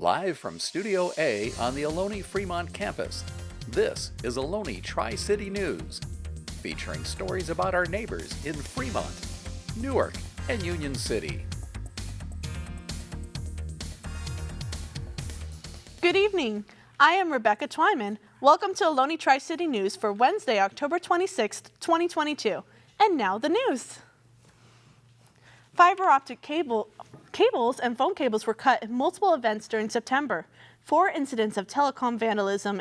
Live from Studio A on the Ohlone Fremont campus, this is Ohlone Tri-City News, featuring stories about our neighbors in Fremont, Newark, and Union City. Good evening. I am Rebecca Twyman. Welcome to Ohlone Tri-City News for Wednesday, October 26th, 2022. And now the news. Fiber optic cables and phone cables were cut in multiple events during September. 4 incidents of telecom vandalism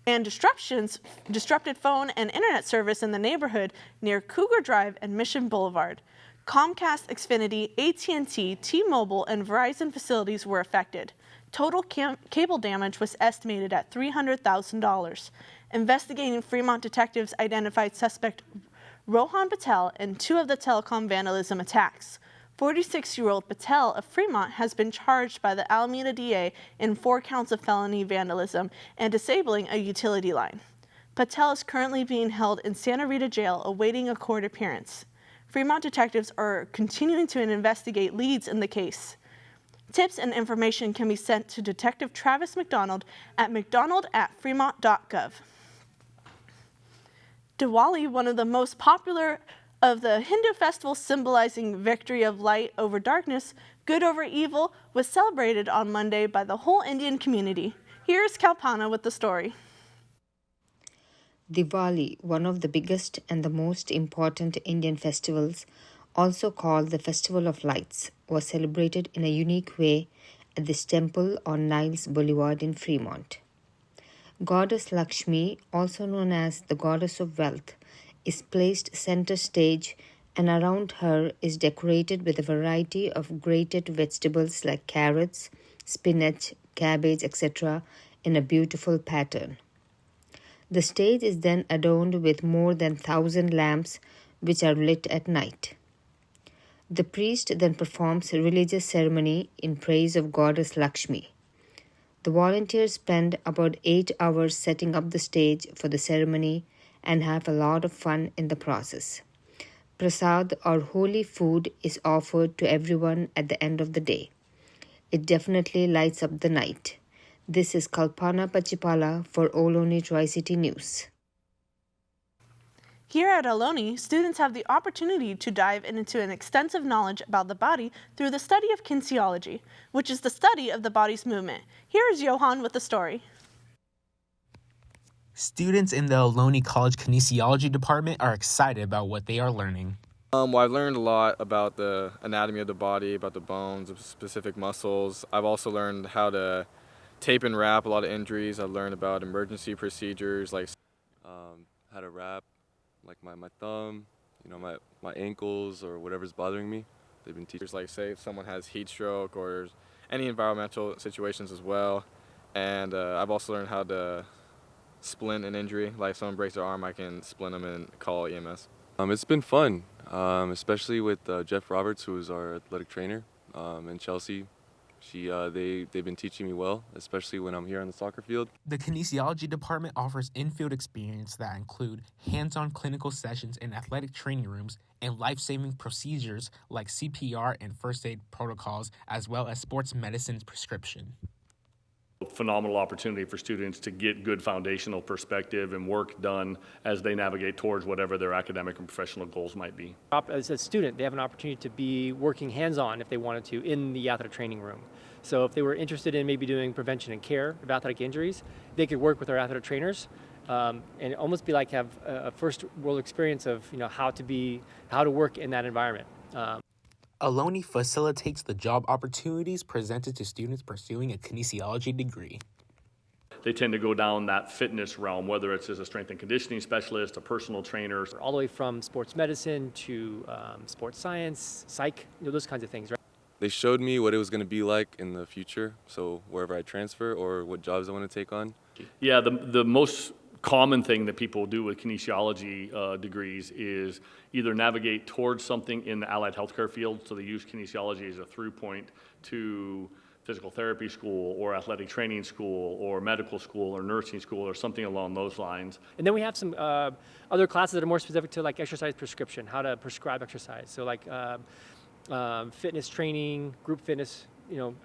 and disrupted phone and internet service in the neighborhood near Cougar Drive and Mission Boulevard. Comcast, Xfinity, AT&T, T-Mobile, and Verizon facilities were affected. Total cable damage was estimated at $300,000. Investigating Fremont detectives identified suspect Joahan Patel in 2 of the telecom vandalism attacks. 46-year-old Patel of Fremont has been charged by the Alameda DA in 4 counts of felony vandalism and disabling a utility line. Patel is currently being held in Santa Rita Jail awaiting a court appearance. Fremont detectives are continuing to investigate leads in the case. Tips and information can be sent to Detective Travis McDonald at mcdonald@fremont.gov. Diwali, one of the most popular of the Hindu festivals symbolizing victory of light over darkness, good over evil, was celebrated on Monday by the whole Indian community. Here's Kalpana with the story. Diwali, one of the biggest and the most important Indian festivals, also called the Festival of Lights, was celebrated in a unique way at this temple on Niles Boulevard in Fremont. Goddess Lakshmi, also known as the Goddess of Wealth, is placed center stage, and around her is decorated with a variety of grated vegetables like carrots, spinach, cabbage, etc. in a beautiful pattern. The stage is then adorned with more than 1,000 lamps which are lit at night. The priest then performs a religious ceremony in praise of Goddess Lakshmi. The volunteers spend about 8 hours setting up the stage for the ceremony and have a lot of fun in the process. Prasad, or holy food, is offered to everyone at the end of the day. It definitely lights up the night. This is Kalpana Pachipala for Ohlone Tri-City News. Here at Ohlone, students have the opportunity to dive into an extensive knowledge about the body through the study of kinesiology, which is the study of the body's movement. Here is Johan with the story. Students in the Ohlone College Kinesiology Department are excited about what they are learning. Well, I've learned a lot about the anatomy of the body, about the bones, specific muscles. I've also learned how to tape and wrap a lot of injuries. I've learned about emergency procedures, like how to wrap, like my thumb, my ankles or whatever's bothering me. They've been teachers like say if someone has heat stroke or any environmental situations as well. And I've also learned how to splint an injury. Like if someone breaks their arm, I can splint them and call EMS. It's been fun, especially with Jeff Roberts, who is our athletic trainer, and Chelsea. They've been teaching me well, especially when I'm here on the soccer field. The Kinesiology Department offers in-field experience that include hands-on clinical sessions in athletic training rooms and life-saving procedures like CPR and first aid protocols, as well as sports medicine prescription. Phenomenal opportunity for students to get good foundational perspective and work done as they navigate towards whatever their academic and professional goals might be. As a student, they have an opportunity to be working hands-on if they wanted to in the athletic training room. So if they were interested in maybe doing prevention and care of athletic injuries, they could work with our athletic trainers and almost be like have a first world experience of how to work in that environment. Ohlone facilitates the job opportunities presented to students pursuing a kinesiology degree. They tend to go down that fitness realm, whether it's as a strength and conditioning specialist, a personal trainer. All the way from sports medicine to sports science, psych, those kinds of things, right? They showed me what it was going to be like in the future, so wherever I transfer or what jobs I want to take on. Yeah, the most common thing that people do with kinesiology degrees is either navigate towards something in the allied healthcare field, so they use kinesiology as a through point to physical therapy school or athletic training school or medical school or nursing school or something along those lines. And then we have some other classes that are more specific to like exercise prescription, how to prescribe exercise. So like fitness training, group fitness,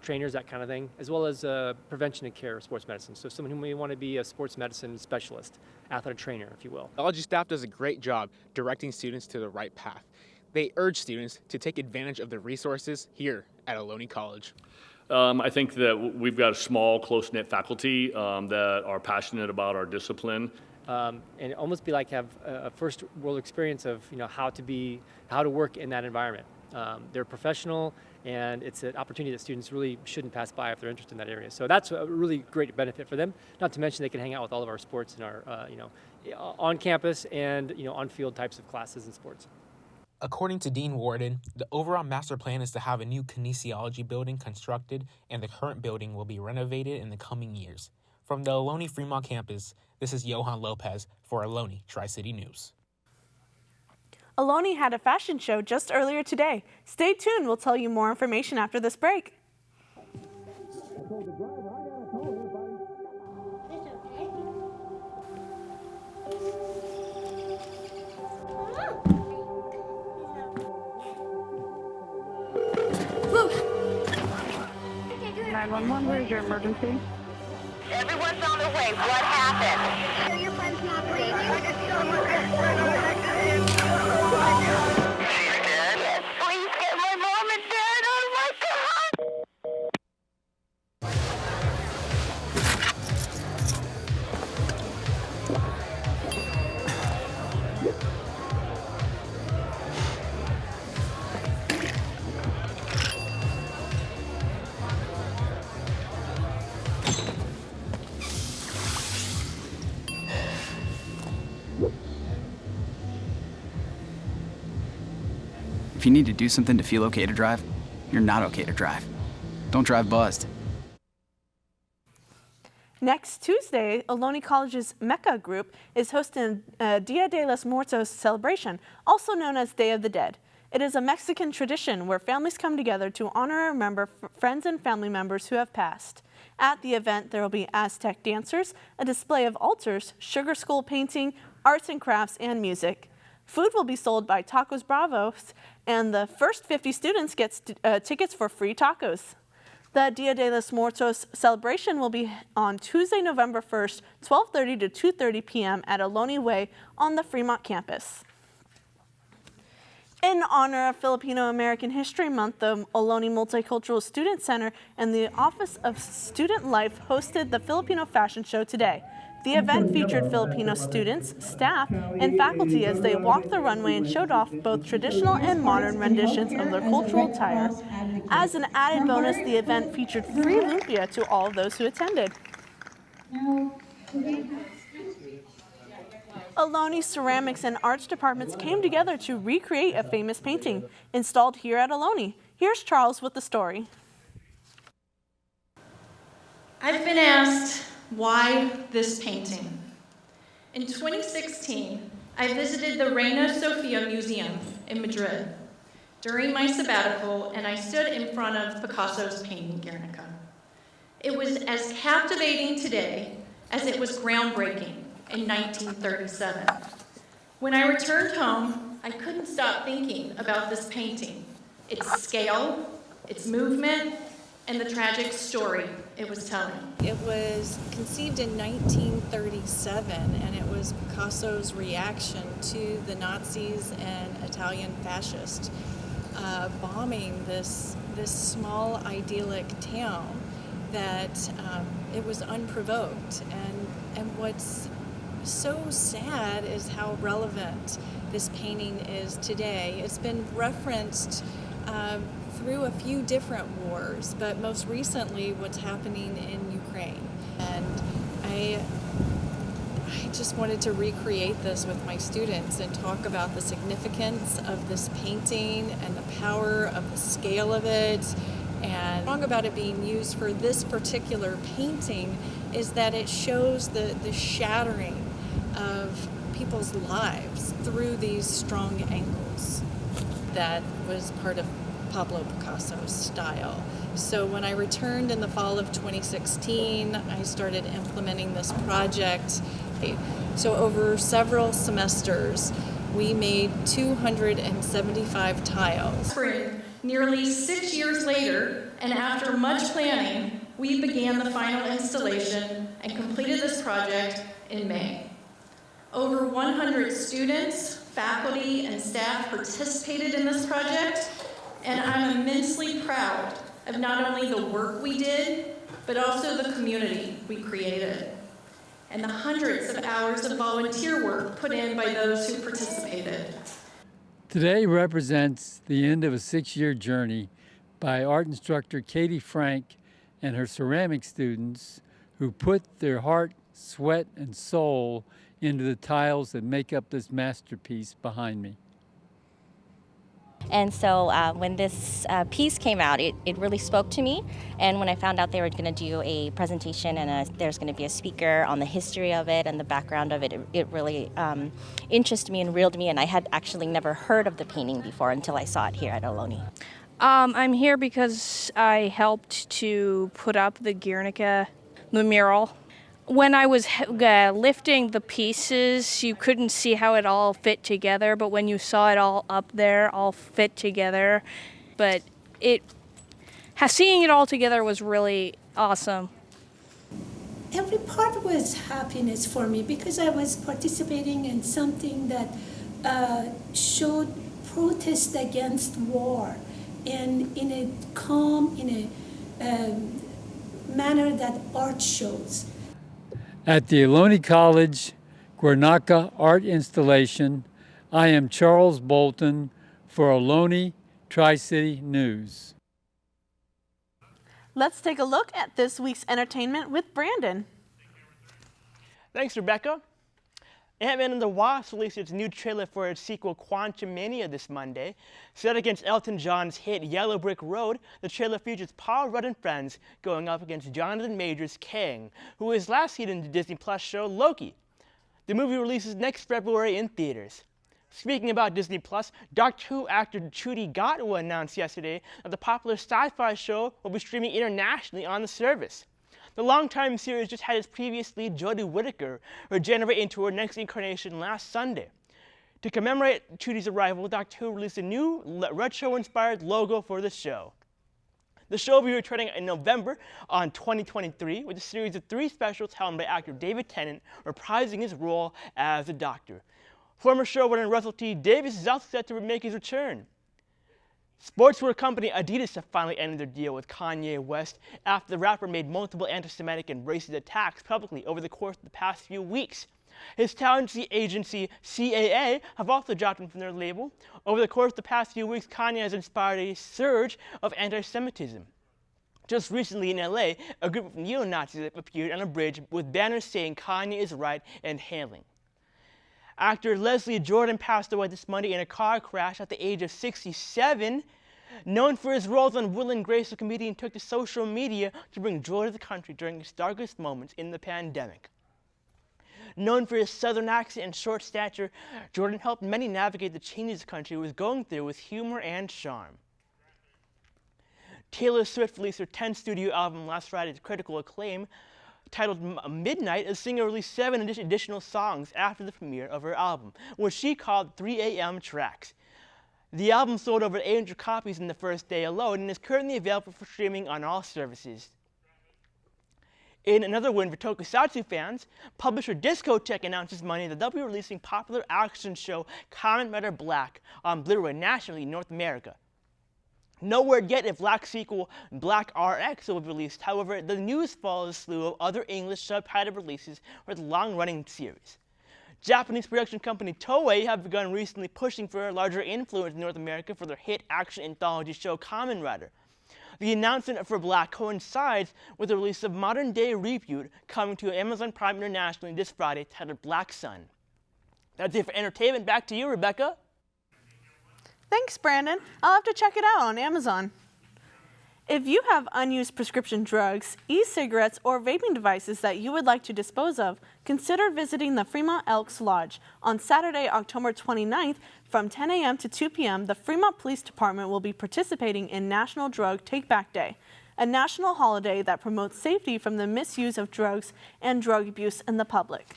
trainers, that kind of thing, as well as prevention and care of sports medicine. So someone who may want to be a sports medicine specialist, athletic trainer, if you will. Technology staff does a great job directing students to the right path. They urge students to take advantage of the resources here at Ohlone College. I think that we've got a small, close-knit faculty that are passionate about our discipline. And almost be like have a first world experience of how to work in that environment. They're professional, and it's an opportunity that students really shouldn't pass by if they're interested in that area. So that's a really great benefit for them. Not to mention they can hang out with all of our sports in our on campus and on field types of classes and sports. According to Dean Warden, the overall master plan is to have a new kinesiology building constructed, and the current building will be renovated in the coming years. From the Ohlone Fremont campus, this is Joahan Lopez for Ohlone Tri-City News. Ohlone had a fashion show just earlier today. Stay tuned, we'll tell you more information after this break. Where's your emergency? Everyone's on their way. What happened? Your friend's not breathing. She's dead? Yes, please get my mom and dad. Oh my God! If you need to do something to feel okay to drive, you're not okay to drive. Don't drive buzzed. Next Tuesday, Ohlone College's Mecca group is hosting a Dia de los Muertos celebration, also known as Day of the Dead. It is a Mexican tradition where families come together to honor and remember friends and family members who have passed. At the event, there will be Aztec dancers, a display of altars, sugar skull painting, arts and crafts, and music. Food will be sold by Tacos Bravos, and the first 50 students get tickets for free tacos. The Dia de los Muertos celebration will be on Tuesday, November 1st, 12:30 to 2:30 p.m. at Ohlone Way on the Fremont campus. In honor of Filipino American History Month, the Ohlone Multicultural Student Center and the Office of Student Life hosted the Filipino Fashion Show today. The event featured Filipino students, staff, and faculty as they walked the runway and showed off both traditional and modern renditions of their cultural attire. As an added bonus, the event featured free lumpia to all of those who attended. Ohlone Ceramics and Arts departments came together to recreate a famous painting installed here at Ohlone. Here's Charles with the story. I've been asked, why this painting? In 2016, I visited the Reina Sofia Museum in Madrid during my sabbatical, and I stood in front of Picasso's painting Guernica. It was as captivating today as it was groundbreaking in 1937. When I returned home, I couldn't stop thinking about this painting, its scale, its movement, and the tragic story it was telling. It was conceived in 1937, and it was Picasso's reaction to the Nazis and Italian fascists bombing this small idyllic town that it was unprovoked. And what's so sad is how relevant this painting is today. It's been referenced through a few different wars, but most recently what's happening in Ukraine. And I just wanted to recreate this with my students and talk about the significance of this painting and the power of the scale of it. And wrong about it being used for this particular painting is that it shows the shattering of people's lives through these strong angles. That was part of Pablo Picasso's style. So when I returned in the fall of 2016, I started implementing this project. So over several semesters, we made 275 tiles. Spring, nearly 6 years later, and after much planning, we began the final installation and completed this project in May. Over 100 students, faculty, and staff participated in this project, and I'm immensely proud of not only the work we did, but also the community we created, and the hundreds of hours of volunteer work put in by those who participated. Today represents the end of a 6-year journey by art instructor Katie Frank and her ceramic students who put their heart, sweat, and soul into the tiles that make up this masterpiece behind me. And so when this piece came out, it really spoke to me. And when I found out they were going to do a presentation and there's going to be a speaker on the history of it and the background of it, it really interested me and reeled me. And I had actually never heard of the painting before until I saw it here at Ohlone. I'm here because I helped to put up the Guernica, the mural. When I was lifting the pieces, you couldn't see how it all fit together, but when you saw it all up there, all fit together, but seeing it all together was really awesome. Every part was happiness for me because I was participating in something that showed protest against war, and in a calm, in a manner that art shows. At the Ohlone College Guernica art installation, I am Charles Bolton for Ohlone Tri-City News. Let's take a look at this week's entertainment with Brandon. Thanks, Rebecca. Ant-Man and the Wasp released its new trailer for its sequel, Quantumania, this Monday. Set against Elton John's hit Yellow Brick Road, the trailer features Paul Rudd and friends going up against Jonathan Majors' Kang, who was last seen in the Disney Plus show Loki. The movie releases next February in theaters. Speaking about Disney Plus, Doctor Who actor Ncuti Gatwa announced yesterday that the popular sci-fi show will be streaming internationally on the service. The longtime series just had its previous lead, Jodie Whittaker, regenerate into her next incarnation last Sunday. To commemorate Ncuti's arrival, Doctor Who released a new retro-inspired logo for the show. The show will be returning in November on 2023 with a series of 3 specials helmed by actor David Tennant reprising his role as the Doctor. Former showrunner Russell T Davies is also set to make his return. Sportswear company Adidas have finally ended their deal with Kanye West after the rapper made multiple anti-Semitic and racist attacks publicly over the course of the past few weeks. His talent agency CAA have also dropped him from their label. Over the course of the past few weeks, Kanye has inspired a surge of anti-Semitism. Just recently in LA, a group of neo-Nazis appeared on a bridge with banners saying Kanye is right and hailing. Actor Leslie Jordan passed away this Monday in a car crash at the age of 67. Known for his roles on Will and Grace, the comedian took to social media to bring joy to the country during his darkest moments in the pandemic. Known for his southern accent and short stature, Jordan helped many navigate the changes the country was going through with humor and charm. Taylor Swift released her 10th studio album last Friday to critical acclaim. Titled Midnight, the singer released 7 additional songs after the premiere of her album, which she called 3 a.m. tracks. The album sold over 800 copies in the first day alone and is currently available for streaming on all services. In another win for tokusatsu fans, publisher Discotek announces Monday that they'll be releasing popular action show Kamen Rider Black on Blu-ray nationally in North America. No word yet if Black sequel Black RX will be released. However, the news follows a slew of other English subtitled releases for the long-running series. Japanese production company Toei have begun recently pushing for a larger influence in North America for their hit action anthology show Kamen Rider. The announcement for Black coincides with the release of modern-day reboot coming to Amazon Prime internationally this Friday titled Black Sun. That's it for entertainment. Back to you, Rebecca. Thanks, Brandon. I'll have to check it out on Amazon. If you have unused prescription drugs, e-cigarettes, or vaping devices that you would like to dispose of, consider visiting the Fremont Elks Lodge. On Saturday, October 29th, from 10 a.m. to 2 p.m., the Fremont Police Department will be participating in National Drug Take-Back Day, a national holiday that promotes safety from the misuse of drugs and drug abuse in the public.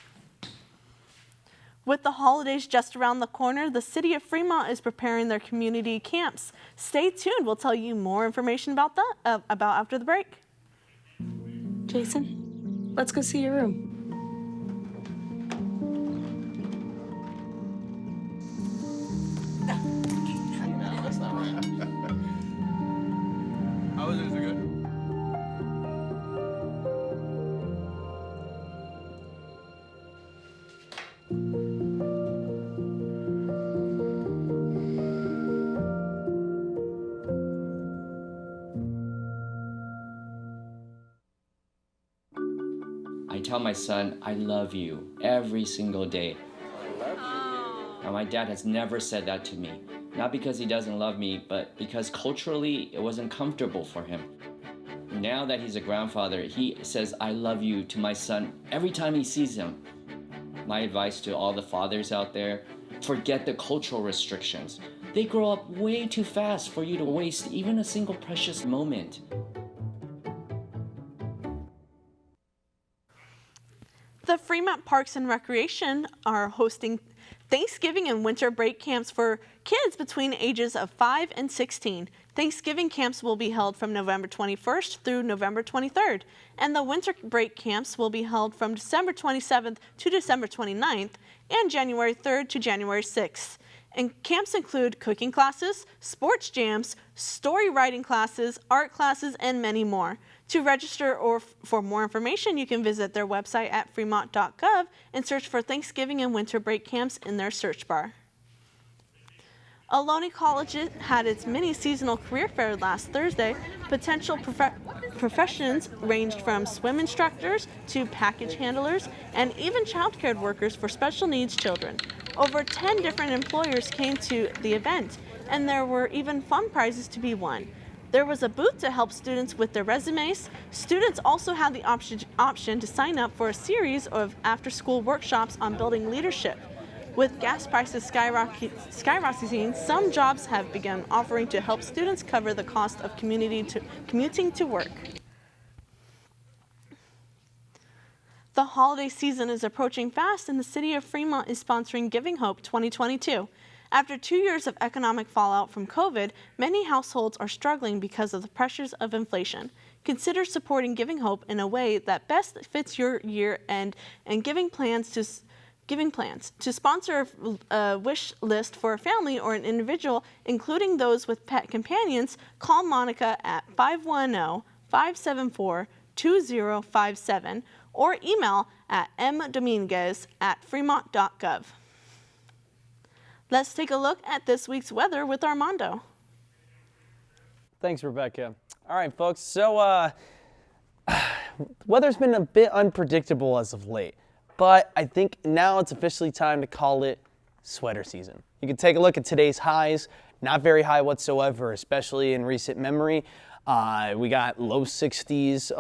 With the holidays just around the corner, the city of Fremont is preparing their community camps. Stay tuned. We'll tell you more information about that after the break. Jason, let's go see your room. How was it? Is it good? I tell my son, I love you every single day. Now, my dad has never said that to me. Not because he doesn't love me, but because culturally it wasn't comfortable for him. Now that he's a grandfather, he says, I love you to my son every time he sees him. My advice to all the fathers out there, forget the cultural restrictions. They grow up way too fast for you to waste even a single precious moment. The Fremont Parks and Recreation are hosting Thanksgiving and winter break camps for kids between ages of 5 and 16. Thanksgiving camps will be held from November 21st through November 23rd, and the winter break camps will be held from December 27th to December 29th and January 3rd to January 6th. And camps include cooking classes, sports jams, story writing classes, art classes, and many more. To register or for more information, you can visit their website at fremont.gov and search for Thanksgiving and winter break camps in their search bar. Ohlone College had its mini seasonal career fair last Thursday. Potential professions ranged from swim instructors to package handlers and even childcare workers for special needs children. Over 10 different employers came to the event, and there were even fun prizes to be won. There was a booth to help students with their resumes. Students also had the option to sign up for a series of after-school workshops on building leadership. With gas prices skyrocketing, some jobs have begun offering to help students cover the cost of commuting to work. The holiday season is approaching fast, and the city of Fremont is sponsoring Giving Hope 2022. After 2 years of economic fallout from COVID, many households are struggling because of the pressures of inflation. Consider supporting Giving Hope in a way that best fits your year-end and giving plans. To sponsor a wish list for a family or an individual, including those with pet companions, call Monica at 510-574-2057 or email at mdominguez@fremont.gov. Let's take a look at this week's weather with Armando. Thanks, Rebecca. All right, folks. So, weather's been a bit unpredictable as of late, but I think now it's officially time to call it sweater season. You can take a look at today's highs. Not very high whatsoever, especially in recent memory. We got low 60s,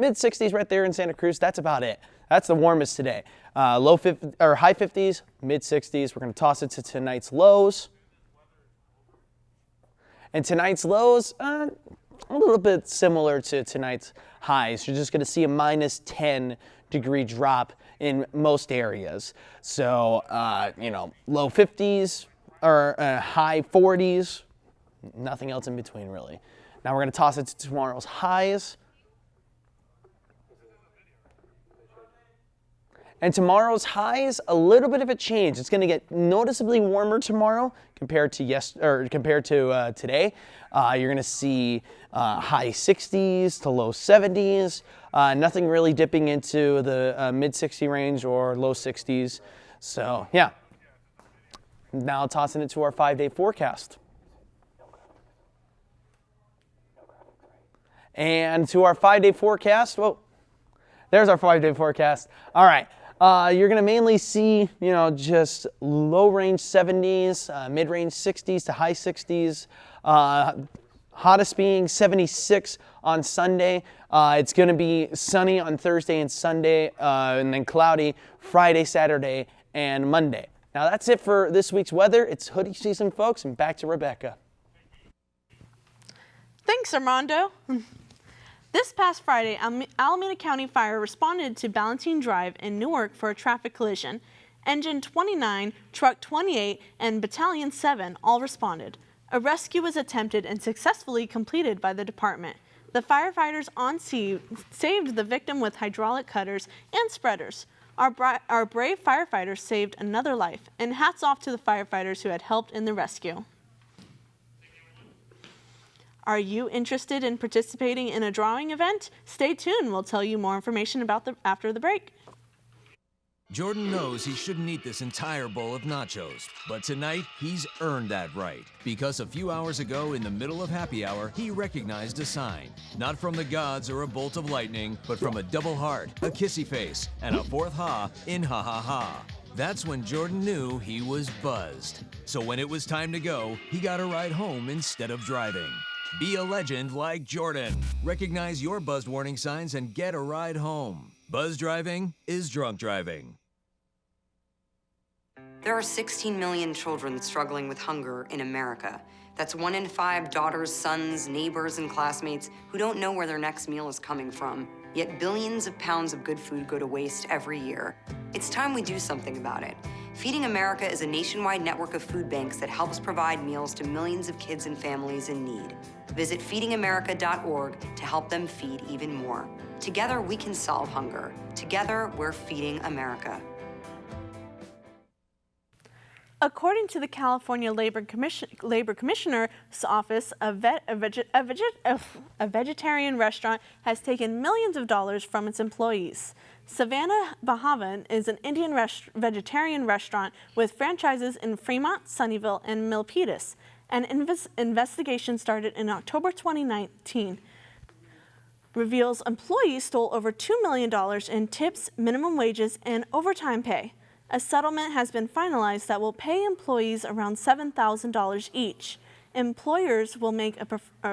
mid 60s right there in Santa Cruz. That's about it. That's the warmest today. High 50s, mid 60s. We're going to toss it to tonight's lows. And tonight's lows, a little bit similar to tonight's highs. You're just going to see a minus 10 degree drop in most areas. So, low 50s or high 40s, nothing else in between really. Now we're going to toss it to tomorrow's highs. And tomorrow's highs, a little bit of a change. It's going to get noticeably warmer tomorrow compared to today. You're going to see high 60s to low 70s. Nothing really dipping into the mid 60 range or low 60s. So yeah. Now tossing it to our 5-day forecast. And to our 5-day forecast, whoa, there's our 5-day forecast. All right. You're going to mainly see, just low range 70s, mid range 60s to high 60s. Hottest being 76 on Sunday. It's going to be sunny on Thursday and Sunday, and then cloudy Friday, Saturday, and Monday. Now that's it for this week's weather. It's hoodie season, folks, and back to Rebecca. Thanks, Armando. This past Friday, Alameda County Fire responded to Ballantine Drive in Newark for a traffic collision. Engine 29, Truck 28, and Battalion 7 all responded. A rescue was attempted and successfully completed by the department. The firefighters on scene saved the victim with hydraulic cutters and spreaders. Our brave firefighters saved another life, and hats off to the firefighters who had helped in the rescue. Are you interested in participating in a drawing event? Stay tuned. We'll tell you more information about after the break. Jordan knows he shouldn't eat this entire bowl of nachos, but tonight he's earned that right. Because a few hours ago in the middle of happy hour, he recognized a sign. Not from the gods or a bolt of lightning, but from a double heart, a kissy face, and a fourth ha in ha ha ha. That's when Jordan knew he was buzzed. So when it was time to go, he got a ride home instead of driving. Be a legend like Jordan. Recognize your buzzed warning signs and get a ride home. Buzz driving is drunk driving. There are 16 million children struggling with hunger in America. That's 1 in 5 daughters, sons, neighbors, and classmates who don't know where their next meal is coming from. Yet billions of pounds of good food go to waste every year. It's time we do something about it. Feeding America is a nationwide network of food banks that helps provide meals to millions of kids and families in need. Visit feedingamerica.org to help them feed even more. Together, we can solve hunger. Together, we're feeding America. According to the California Labor Commissioner's Office, a vegetarian restaurant has taken millions of dollars from its employees. Savannah Bhavan is an Indian vegetarian restaurant with franchises in Fremont, Sunnyvale, and Milpitas. An investigation started in October 2019 reveals employees stole over $2 million in tips, minimum wages, and overtime pay. A settlement has been finalized that will pay employees around $7,000 each. Employers will make a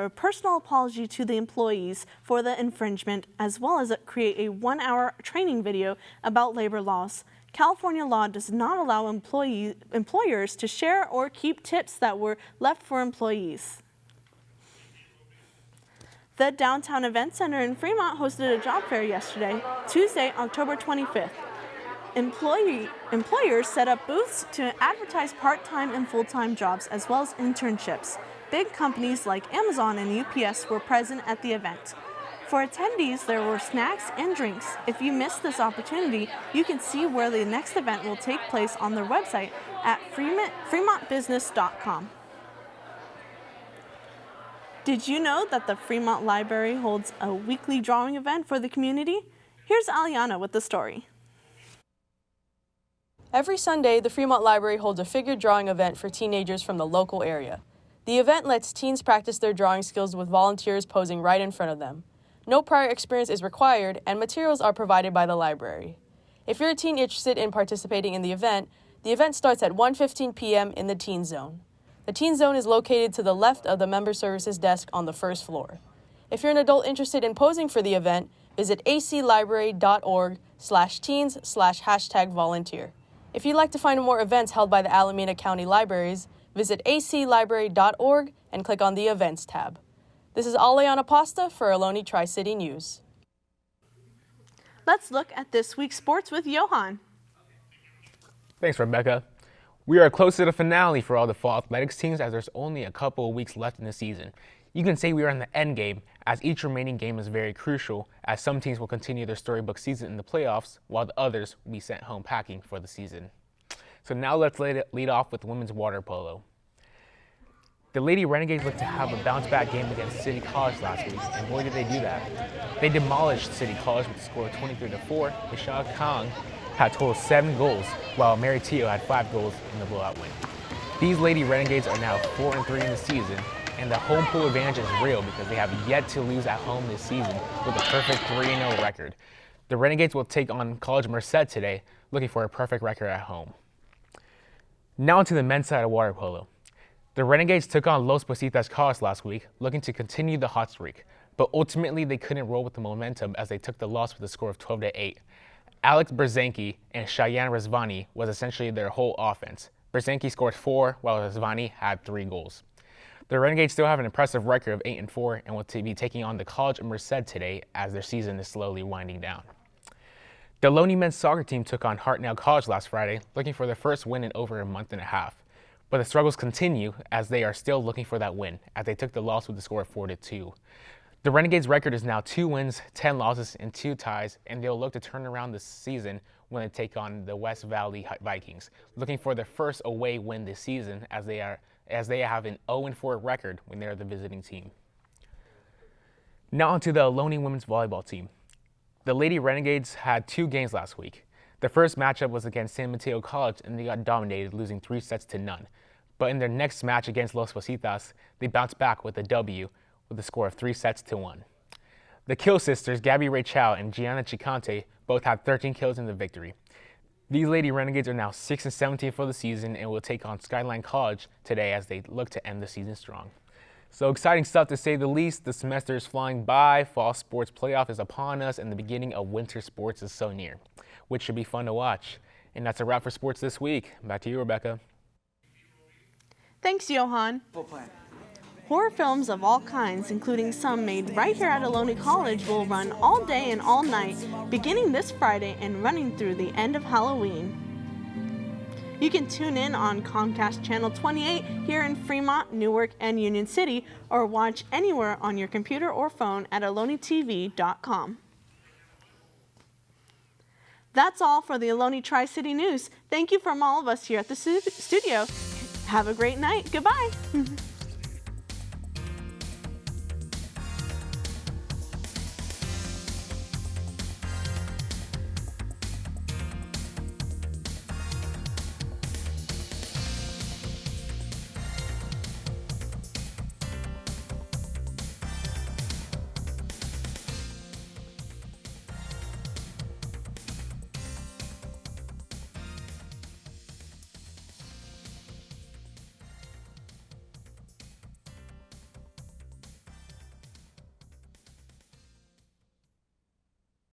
personal apology to the employees for the infringement, as well as create a 1-hour training video about labor laws. California law does not allow employers to share or keep tips that were left for employees. The Downtown Event Center in Fremont hosted a job fair yesterday, Tuesday, October 25th. Employers set up booths to advertise part-time and full-time jobs, as well as internships. Big companies like Amazon and UPS were present at the event. For attendees, there were snacks and drinks. If you missed this opportunity, you can see where the next event will take place on their website at fremontbusiness.com. Did you know that the Fremont Library holds a weekly drawing event for the community? Here's Alyanna with the story. Every Sunday, the Fremont Library holds a figure drawing event for teenagers from the local area. The event lets teens practice their drawing skills with volunteers posing right in front of them. No prior experience is required, and materials are provided by the library. If you're a teen interested in participating in the event starts at 1:15 p.m. in the Teen Zone. The Teen Zone is located to the left of the Member Services desk on the first floor. If you're an adult interested in posing for the event, visit aclibrary.org/teens/volunteer. If you'd like to find more events held by the Alameda County Libraries, visit aclibrary.org and click on the Events tab. This is Alyanna Pasta for Ohlone Tri-City News. Let's look at this week's sports with Johan. Thanks, Rebecca. We are close to the finale for all the fall athletics teams, as there's only a couple of weeks left in the season. You can say we are in the end game, as each remaining game is very crucial, as some teams will continue their storybook season in the playoffs, while the others will be sent home packing for the season. So now let's lead off with women's water polo. The Lady Renegades looked to have a bounce-back game against City College last week, and boy did they do that. They demolished City College with a score of 23-4. Michelle Kang had a total of 7 goals, while Mary Teo had 5 goals in the blowout win. These Lady Renegades are now 4-3 in the season, and the home pool advantage is real because they have yet to lose at home this season with a perfect 3-0 record. The Renegades will take on College Merced today, looking for a perfect record at home. Now to the men's side of water polo. The Renegades took on Los Muertos College last week, looking to continue the hot streak, but ultimately they couldn't roll with the momentum as they took the loss with a score of 12-8. Alex Berzanki and Cheyenne Rizvani was essentially their whole offense. Berzanki scored 4, while Rizvani had 3 goals. The Renegades still have an impressive record of 8-4 and will be taking on the College of Merced today as their season is slowly winding down. The Ohlone men's soccer team took on Hartnell College last Friday, looking for their first win in over a month and a half. But the struggles continue as they are still looking for that win, as they took the loss with the score of 4-2. The Renegades' record is now 2 wins, 10 losses, and 2 ties, and they'll look to turn around this season when they take on the West Valley Vikings, looking for their first away win this season as they have an 0-4 record when they're the visiting team. Now on to the Ohlone women's volleyball team. The Lady Renegades had 2 games last week. The first matchup was against San Mateo College, and they got dominated, losing 3-0. But in their next match against Los Muertos, they bounced back with a W with a score of 3-1. The Kill sisters, Gabby Ray Chow and Gianna Chicante, both had 13 kills in the victory. These Lady Renegades are now 6-17 for the season and will take on Skyline College today as they look to end the season strong. So exciting stuff to say the least. The semester is flying by, fall sports playoff is upon us, and the beginning of winter sports is so near, which should be fun to watch. And that's a wrap for sports this week. Back to you, Rebecca. Thanks, Johan. Horror films of all kinds, including some made right here at Ohlone College, will run all day and all night, beginning this Friday and running through the end of Halloween. You can tune in on Comcast Channel 28 here in Fremont, Newark, and Union City, or watch anywhere on your computer or phone at ohlonetv.com. That's all for the Ohlone Tri-City News. Thank you from all of us here at the studio. Have a great night. Goodbye.